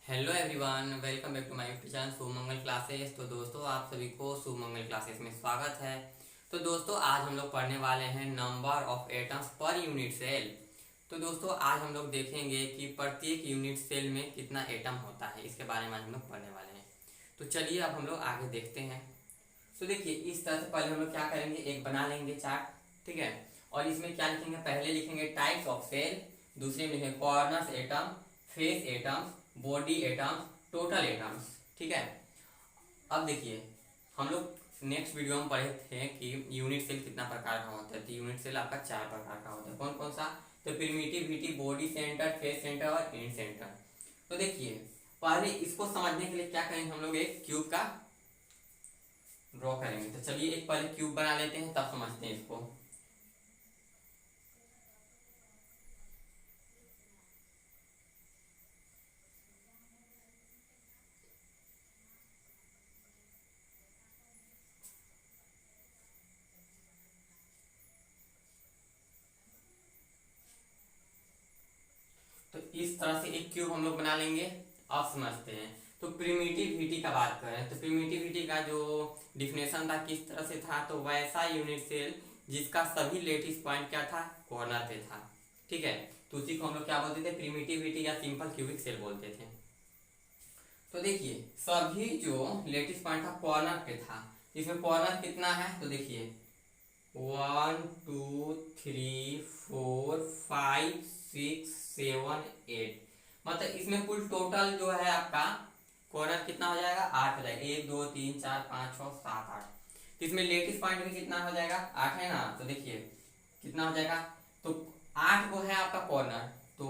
Hello everyone, welcome back to my YouTube channel Sumangal classes. तो दोस्तों, आप सभी को सुमंगल क्लासेस में स्वागत है। तो दोस्तों, आज हम लोग पढ़ने वाले हैं number of atoms per unit cell. तो दोस्तों, आज हम लोग देखेंगे कि प्रत्येक यूनिट सेल में कितना एटम होता है, इसके बारे में आज हम लोग पढ़ने वाले हैं। तो चलिए अब हम लोग आगे देखते हैं। तो देखिए, इस तरह से पहले हम लोग क्या करेंगे, एक बना लेंगे चार्ट, ठीक है। और इसमें क्या लिखेंगे, पहले लिखेंगे टाइप्स ऑफ सेल, दूसरे में लिखेंगे corners atom, face atoms, body atoms, total atoms, ठीक है। अब देखिए, हम लोग नेक्स्ट वीडियो में पढ़े थे कि यूनिट सेल कितना प्रकार का होता है। तो यूनिट सेल आपका 4 प्रकार का होता है। कौन कौन सा? तो प्रिमिटिविटी, बॉडी सेंटर, फेस सेंटर और एंड सेंटर। तो देखिए, पहले इसको समझने के लिए क्या करेंगे, हम लोग एक क्यूब का ड्रॉ करेंगे। तो चलिए एक पहले क्यूब बना लेते हैं, तब समझते हैं इसको। तो इस तरह से एक क्यूब हम लोग बना लेंगे। अब समझते हैं। तो प्रिमिटिविटी का बात करें तो प्रिमिटिविटी का जो डिफिनेशन था, किस तरह से था, तो वैसा यूनिट सेल जिसका सभी लेटिस पॉइंट क्या था, कॉर्नर पे था, ठीक है। तो उसी को हम लोग क्या बोलते थे, प्रिमिटिविटी या सिंपल क्यूबिक सेल बोलते थे। तो देखिए, सभी जो लेटिस पॉइंट था कॉर्नर पे था। इसमें कॉर्नर कितना है, तो देखिए 1 2 3 4 5 6 7 8, मतलब इसमें कुल टोटल जो है आपका कॉर्नर कितना हो जाएगा, 8 हो जाएगा। 1 2 3 4 5 6 7 8। तो इसमें लेटिस पॉइंट भी कितना हो जाएगा, 8 है ना। तो देखिए कितना हो जाएगा, तो 8 को है आपका कॉर्नर, तो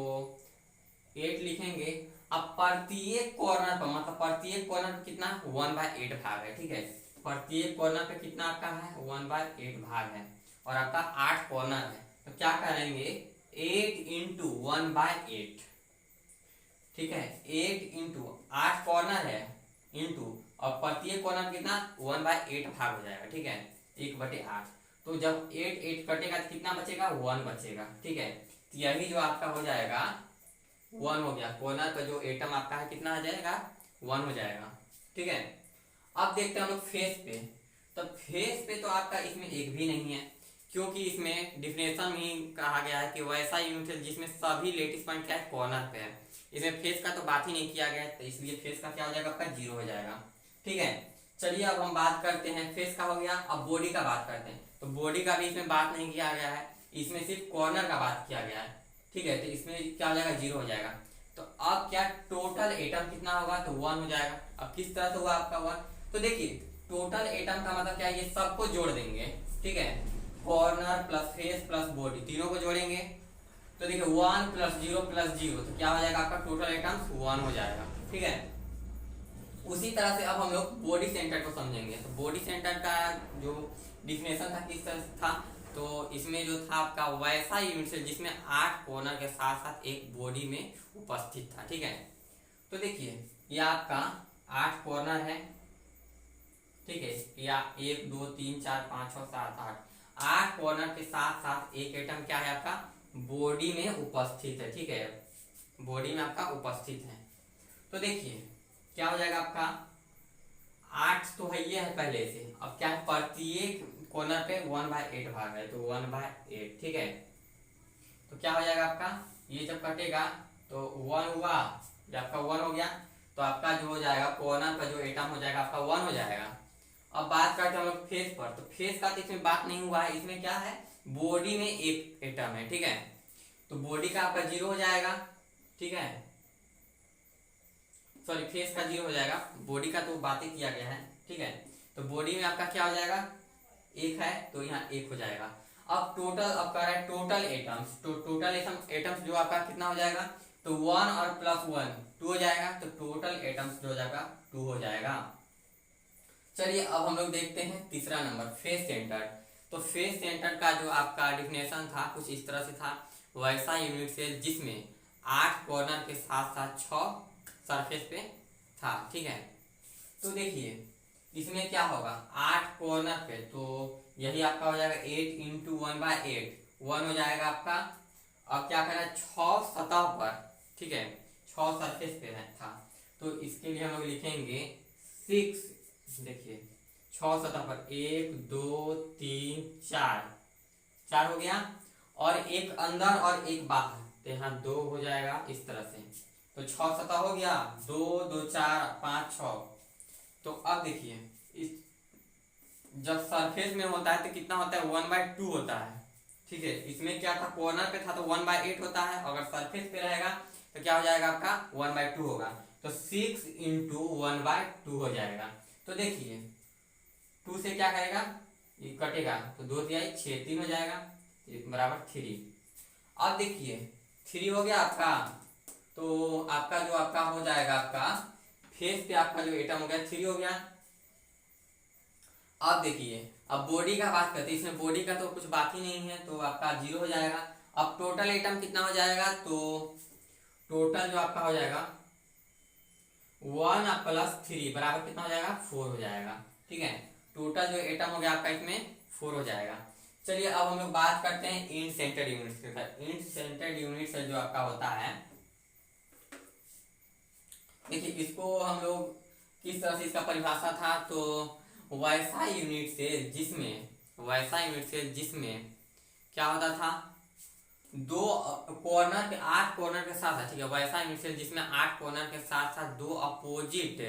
8 लिखेंगे। अब प्रत्येक कॉर्नर पर, मतलब प्रत्येक कॉर्नर पर कितना, 1/8 भाग है, ठीक है। प्रत्येक कॉर्नर पे कितना आपका है, 1/8 भाग है। और आपका 8 कॉर्नर है, तो क्या करेंगे, 8 इंटू 1/8, ठीक है। 8 इंटू 8 कॉर्नर है, इंटू, और प्रत्येक कॉर्नर कितना, 1/8 भाग हो जाएगा, ठीक है। 1/8। तो जब 8 8 कटेगा तो कितना बचेगा, 1 बचेगा, ठीक है। तो यही जो आपका हो जाएगा 1 हो गया। कॉर्नर का जो एटम आपका है कितना आ जाएगा, 1 हो जाएगा, ठीक है। अब देखते हैं हम लोग फेस पे। तो फेस पे तो आपका इसमें एक भी नहीं है, क्योंकि इसमें डिफिनेशन में ही कहा गया है कि वैसा यूनिट है जिसमें सभी लेटिस पॉइंट क्या है, कॉर्नर पे है। इसमें फेस का तो बात ही नहीं किया गया है, तो इसलिए फेस का क्या हो जाएगा, आपका 0 हो जाएगा, ठीक है। चलिए अब हम बात करते हैं, फेस का हो गया। अब बॉडी का बात करते हैं। तो बॉडी का भी इसमें बात नहीं किया गया है, इसमें सिर्फ कॉर्नर का बात किया गया है, ठीक है। तो इसमें क्या हो जाएगा, 0 हो जाएगा। तो अब क्या, टोटल एटम कितना होगा, तो 1 हो जाएगा। अब किस तरह से हुआ आपका 1, तो देखिए टोटल एटम का मतलब क्या है, ये सबको जोड़ देंगे, ठीक है। Corner plus face plus body, तीनों को जोड़ेंगे। तो देखिए 1 + 0 + 0, तो क्या हो जाएगा, आपका टोटल एटम्स 1 हो जाएगा, ठीक है। उसी तरह से अब हम लोग बॉडी सेंटर को समझेंगे। तो बॉडी सेंटर का जो डिफिनेशन था, किस तरह से था, तो इसमें जो था आपका वैसा यूनिट सेल जिसमें 8 कॉर्नर के साथ साथ एक बॉडी में उपस्थित था, ठीक है। तो देखिए ये आपका 8 कॉर्नर है, ठीक है, या 1 2 3 4 5 6 7 8 कॉर्नर के साथ साथ एक एटम क्या है आपका, बॉडी में उपस्थित है, ठीक है। बॉडी में आपका उपस्थित है। तो देखिए क्या हो जाएगा आपका, 8 तो है, ये है पहले से। अब क्या है, प्रत्येक कॉर्नर पे 1/8 भाग है, तो 1/8, ठीक है। तो क्या हो जाएगा आपका, ये जब कटेगा तो 1 हुआ, जब आपका 1 हो गया, तो आपका जो हो जाएगा कॉर्नर का जो एटम हो जाएगा आपका 1 हो जाएगा। अब बात करते हैं हम लोग फेस पर। तो फेस का तो इसमें बात नहीं हुआ है, इसमें क्या है, बॉडी में एक एटम है, ठीक है। तो बॉडी का आपका 0 हो जाएगा, ठीक है। सॉरी, फेस का 0 हो जाएगा, बॉडी का तो बातें किया गया है, ठीक है। तो बॉडी में आपका क्या हो जाएगा, 1 है, तो यहाँ 1 हो जाएगा। अब टोटल, अब कह रहा है टोटल एटम्स, तो टोटल एटम्स जो आपका कितना हो जाएगा, तो 1 और +1 2 हो जाएगा। तो टोटल एटम्स जो हो जाएगा 2 हो जाएगा। चलिए अब हम लोग देखते हैं तीसरा नंबर, फेस सेंटर। तो फेस सेंटर का जो आपका डिफिनेशन था कुछ इस तरह से था, वैसा यूनिट सेल जिसमें 8 कॉर्नर के साथ साथ 6 सरफेस पे था, ठीक है। तो देखिए इसमें क्या होगा, 8 कॉर्नर पे, तो यही आपका हो जाएगा 8 इंटू 1/8, 1 हो जाएगा आपका। अब क्या करना है, 6 सतह पर, ठीक है, 6 सरफेस पे था। तो इसके लिए हम लोग लिखेंगे 6, देखिए 6 सतह पर 1 2 3 4, 4 हो गया, और एक अंदर और एक बाहर, तो यहाँ 2 हो जाएगा इस तरह से। तो 6 सतह हो गया, 2 2 4 5 6। तो अब देखिए इस जब सरफेस में होता है तो कितना होता है, 1/2 होता है। ठीक है, इसमें क्या था, कॉर्नर पे था तो 1/8 होता है, अगर सरफेस पे रहेगा तो क्या हो जाएगा आपका 1/2 होगा। तो 6 इंटू 1/2 हो जाएगा। तो देखिए 2 से क्या करेगा, ये कटेगा, तो 2 दिया 6, 3 हो जाएगा, बराबर 3। अब देखिए 3 हो गया आपका, तो आपका जो आपका हो जाएगा आपका फेस पे आपका जो एटम हो गया 3 हो गया। अब देखिए अब बॉडी का बात करते हैं, इसमें बॉडी का तो कुछ बात ही नहीं है, तो आपका 0 हो जाएगा। अब टोटल एटम कितना हो जाएगा, तो टोटल जो आपका हो जाएगा 1 + 3 बराबर कितना हो जाएगा, 4 हो जाएगा। ठीक है, टोटल जो एटम हो गया आपका इसमें 4 हो जाएगा। चलिए अब हम लोग बात करते हैं इंड सेंटर्ड यूनिट के। इंड सेंटर्ड यूनिट से जो आपका होता है, देखिए इसको हम लोग किस तरह से इसका परिभाषा था, तो वैसा यूनिट से जिसमें क्या होता था, 2 कॉर्नर के 8 कॉर्नर के साथ है। ठीक है, वैसा यूनिट से जिसमें 8 कॉर्नर के साथ साथ 2 अपोजिट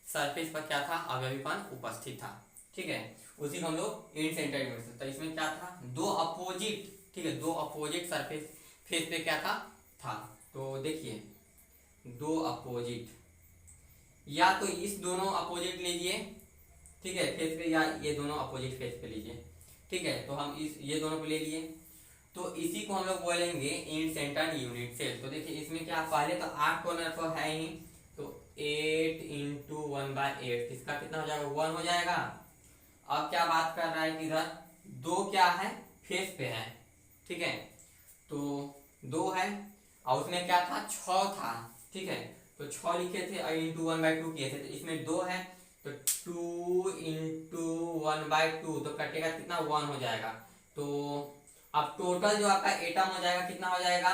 सरफेस पर क्या था, अवयवीपन उपस्थित था। ठीक है, उसी को हम लोग इंड सेंटर यूनिट से, तो इसमें क्या था, 2 अपोजिट, ठीक है 2 अपोजिट सरफेस फेस पे क्या था। तो देखिए 2 अपोजिट, या तो इस दोनों अपोजिट लीजिए, ठीक है फेस पे, या ये दोनों अपोजिट फेस पे लीजिए। ठीक है, तो हम ये दोनों पे ले लिए, तो इसी को हम लोग बोलेंगे इंड सेंटर्ड यूनिट सेल। तो देखिए इसमें क्या, पहले तो 8 कॉर्नर तो है ही, तो 8 इंटू 1/8, इसका कितना हो जाएगा, 1 हो जाएगा। अब क्या बात कर रहा है कि इधर 2 क्या है, फेस पे है। ठीक है, तो 2 है, और उसमें क्या था, 6 था। ठीक है, तो 6 लिखे थे और इंटू 1/2 किए थे, तो इसमें 2 है, तो 2 इंटू 1/2, तो कटेगा कितना, 1 हो जाएगा। तो अब टोटल जो आपका एटम हो जाएगा कितना हो जाएगा,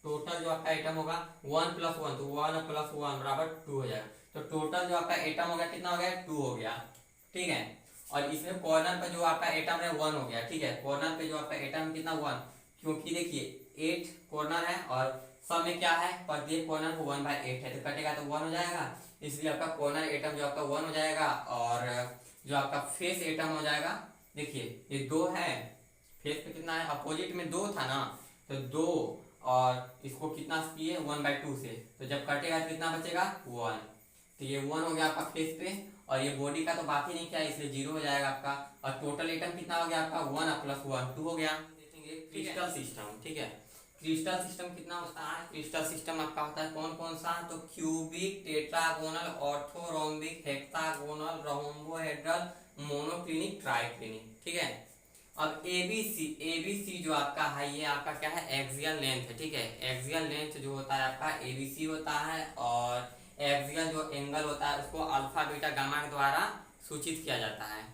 टोटल जो आपका एटम होगा 1 + 1, तो 1 + 1 बराबर 2 हो जाएगा। तो टोटल जो आपका एटम हो गया कितना हो गया, 2 हो गया। ठीक है, और इसमें कॉर्नर पे जो आपका एटम है 1 हो गया। ठीक है, कॉर्नर पे जो आपका एटम कितना, 1, क्योंकि देखिए 8 कॉर्नर है और सब में क्या है, प्रत्येक कॉर्नर को 1/8 है, तो कटेगा तो 1 हो जाएगा, इसलिए आपका कॉर्नर एटम जो आपका 1 हो जाएगा। और जो आपका फेस एटम हो जाएगा, देखिए ये 2 है, फेस पे कितना है, अपोजिट में 2 था ना, तो 2 और इसको कितना किए 1/2 से, तो जब कटेगा तो कितना बचेगा, 1। तो ये 1 हो गया आपका फेस पे, और ये बॉडी का तो बात ही नहीं किया, इसलिए 0 हो जाएगा आपका। और टोटल एटम कितना हो गया आपका, 1 + 1 2 हो गया। देखेंगे क्रिस्टल सिस्टम। ठीक है, क्रिस्टल सिस्टम कितना होता है, क्रिस्टल सिस्टम आपका होता है कौन कौन सा, तो cubic, tetragonal, orthorhombic, hexagonal, rhombohedral, monoclinic, triclinic. ठीक है, अब एबीसी जो आपका है, ये आपका क्या है, एक्सियल लेंथ है। ठीक है, एक्सियल लेंथ जो होता है आपका एबीसी होता है, और एक्सियल जो एंगल होता है उसको अल्फा बीटा गामा के द्वारा सूचित किया जाता है,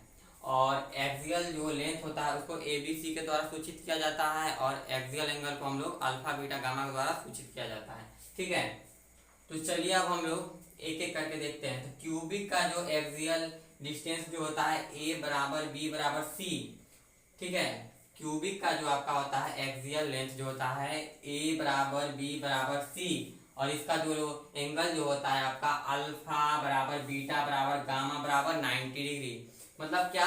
और एक्सियल जो लेंथ होता है उसको एबीसी के द्वारा सूचित किया जाता है, और एक्सियल एंगल को हम लोग अल्फा बीटा गामा के द्वारा सूचित किया जाता है। ठीक है, तो चलिए अब हम लोग एक एक करके देखते हैं। तो क्यूबिक का जो एक्सियल डिस्टेंस जो होता है ए बराबर बी बराबर सी। ठीक है, क्यूबिक का जो आपका होता है एक्सियल लेंथ जो होता है ए बराबर बी बराबर सी, और इसका जो एंगल जो होता है आपका अल्फा बराबर बीटा बराबर गामा बराबर 90 डिग्री। मतलब क्या,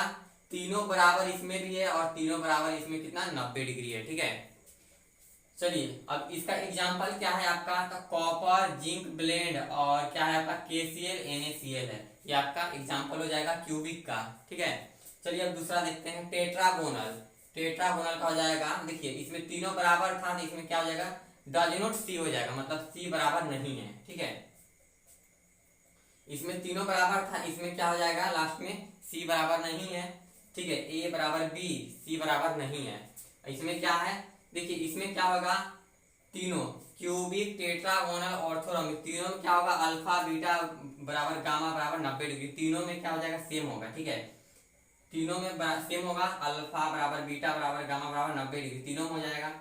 तीनों बराबर इसमें भी है और तीनों बराबर इसमें कितना, 90 डिग्री है। ठीक है, चलिए अब इसका एग्जांपल क्या है आपका, तो कॉपर जिंक ब्लेंड, और क्या है आपका KCl NaCl है, ये आपका एग्जांपल हो जाएगा क्यूबिक का। ठीक है, चलिए अब दूसरा देखते हैं, टेट्रागोनल। टेट्रागोनल का हो जाएगा, देखिए इसमें तीनों बराबर था तो इसमें क्या हो जाएगा, डज नॉट सी हो जाएगा, मतलब सी बराबर नहीं है। ठीक है, इसमें तीनों बराबर था, इसमें क्या हो जाएगा, लास्ट में सी बराबर नहीं है। ठीक है, ए बराबर बी, सी बराबर नहीं है। इसमें क्या है, देखिए इसमें क्या होगा, तीनों क्यूबिक, टेट्रागोनल, ऑर्थोरोम्बिक, तीनों में क्या होगा, अल्फा बीटा बराबर गामा बराबर 90 डिग्री, तीनों में क्या हो जाएगा, सेम होगा। ठीक है, तीनों में सेम होगा, अल्फा बराबर बीटा बराबर गामा बराबर 90 डिग्री, तीनों में हो जाएगा।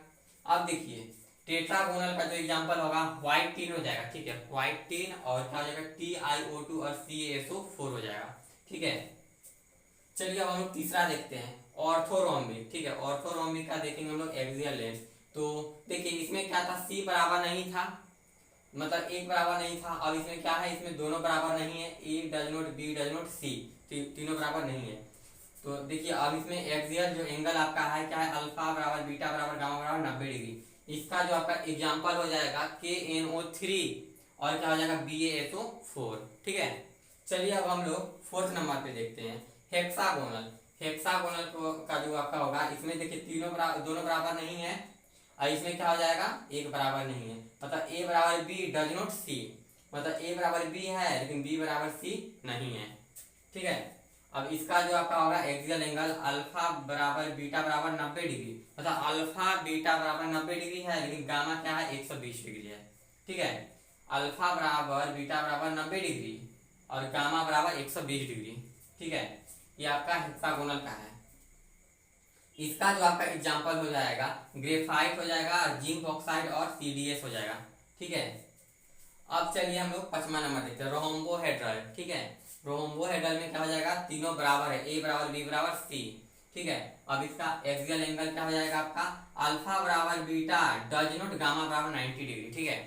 अब देखिए टेट्रागोनल का जो एग्जांपल होगा व्हाइट टीन हो जाएगा, ठीक है, व्हाइट टीन, और क्या हो जाएगा TiO2 और CaSO4 हो जाएगा, ठीक है। चलिए अब हम लोग तीसरा देखते हैं, ऑर्थोरोम्बिक, ठीक है। ऑर्थोरोम्बिक का देखेंगे हम लोग एक्सियल लेंथ। तो देखिए इसमें क्या था, C बराबर नहीं था, मतलब एक बराबर नहीं था। अब इसमें क्या है, इसमें दोनों बराबर नहीं है, A does not B does not C, तीनों बराबर नहीं है। तो देखिए अब इसमें एक्सियल जो एंगल आपका है क्या है, अल्फा बराबर बीटा बराबर गामा बराबर 90 डिग्री। इसका जो आपका एग्जांपल हो जाएगा KNO3 और क्या हो जाएगा BaSO4, ठीक है। चलिए अब हम लोग फोर्थ नंबर पे देखते हैं, हेक्सागोनल। हेक्सागोनल का जो आपका होगा, इसमें देखिए दोनों बराबर नहीं है, और इसमें क्या हो जाएगा, एक बराबर नहीं है, मतलब A बराबर B डज नॉट C, मतलब A बराबर B है लेकिन B बराबर C नहीं है, ठीक है। अब इसका जो आपका होगा एक्सियल एंगल अल्फा बराबर बीटा बराबर 90 डिग्री, मतलब अल्फा बीटा बराबर 90 डिग्री है लेकिन गामा क्या है 120 डिग्री है, ठीक है। अल्फा बराबर बीटा बराबर 90 डिग्री और गामा बराबर 120 डिग्री, ठीक है। ये आपका हेक्सागोनल का है। इसका जो आपका एग्जांपल हो जाएगा ग्रेफाइट हो जाएगा, जिंक ऑक्साइड और CdS हो जाएगा, ठीक है। अब चलिए हम लोग 5वां नंबर देखते हैं, रोम्बोहेड्रल, ठीक है। रोम्बोहेड्रल में क्या हो जाएगा, तीनों बराबर है, A बराबर B बराबर C, ठीक है। अब इसका एक्सियल एंगल क्या हो जाएगा आपका, अल्फा बराबर बीटा डज नॉट गामा बराबर 90 डिग्री, ठीक है।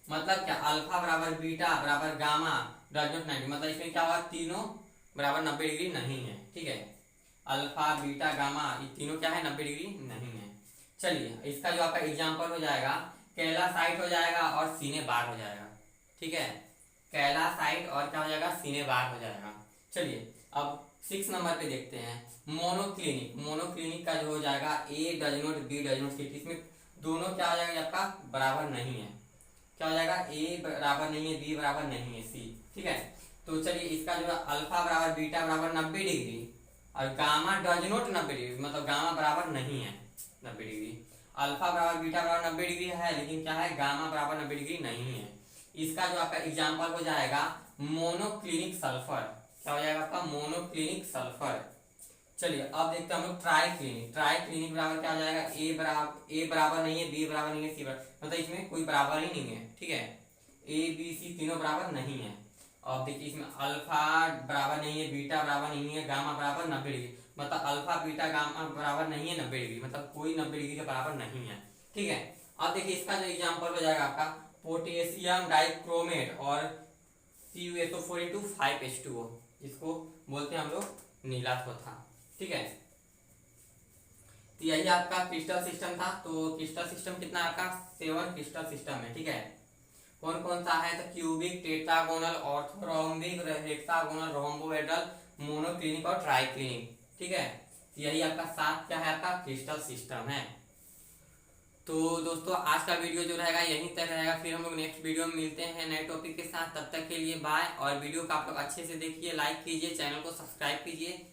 मतलब क्या, अल्फा बराबर बीटा बराबर गामा डज नॉट 90, मतलब इसमें क्या होगा, तीनों बराबर 90 डिग्री नहीं है, ठीक है। अल्फा बीटा गामा ये तीनों क्या है, 90 डिग्री नहीं है। चलिए इसका जो आपका एग्जांपल हो जाएगा कैलासाइट हो जाएगा और सीने बार हो जाएगा, ठीक है। कैलासाइट और क्या हो जाएगा, सीने बार हो जाएगा। चलिए अब 6 नंबर पे देखते हैं, मोनोक्लिनिक। मोनोक्लिनिक का जो हो जाएगा A does not B does not C, इसमें दोनों क्या हो जाएगा आपका बराबर नहीं है, क्या हो जाएगा A बराबर नहीं है, B बराबर नहीं है, C, ठीक है। तो चलिए इसका जो है अल्फा बराबर बीटा बराबर 90 डिग्री और गामा डज नॉट 90 डिग्री, मतलब गामा बराबर नहीं है 90 डिग्री। अल्फा बराबर बीटा बराबर 90 डिग्री है लेकिन क्या है, गामा बराबर 90 डिग्री नहीं है। इसका जो आपका एग्जांपल हो जाएगा मोनोक्लिनिक सल्फर, क्या हो जाएगा आपका मोनोक्लिनिक सल्फर। चलिए अब देखते हैं हम लोग ट्राइक्लिनिक। ट्राइक्लिनिक बराबर क्या हो जाएगा, A बराबर नहीं है, B बराबर नहीं है, C बराबर, मतलब इसमें कोई बराबर ही नहीं है, ठीक है। A B C तीनों बराबर नहीं है। अब देखिए इसमें अल्फा बराबर नहीं है, बीटा बराबर नहीं है, गामा बराबर 90 डिग्री, मतलब अल्फा बीटा गामा बराबर नहीं है 90 डिग्री, मतलब कोई 90 डिग्री के बराबर नहीं है, ठीक है। अब देखिए इसका जो एग्जांपल हो जाएगा आपका पोटेशियम डाइक्रोमेट और CuSO4 5H2O, जिसको बोलते हैं हम लोग नीला था, ठीक है। तो यही आपका क्रिस्टल सिस्टम था। तो क्रिस्टल सिस्टम कितना आपका 7 क्रिस्टल सिस्टम है, ठीक है। कौन कौन सा है, तो cubic, tetragonal, orthorhombic, hexagonal, rhombohedral, monoclinic और ट्राइक्लिनिक, ठीक है। यही आपका 7 क्या है, आपका क्रिस्टल सिस्टम है। तो दोस्तों आज का वीडियो जो रहेगा यहीं तक रहेगा, फिर हम लोग नेक्स्ट वीडियो में मिलते हैं नए टॉपिक के साथ। तब तक के लिए बाय, और वीडियो को आप लोग अच्छे से देखिए, लाइक कीजिए, चैनल को सब्सक्राइब कीजिए।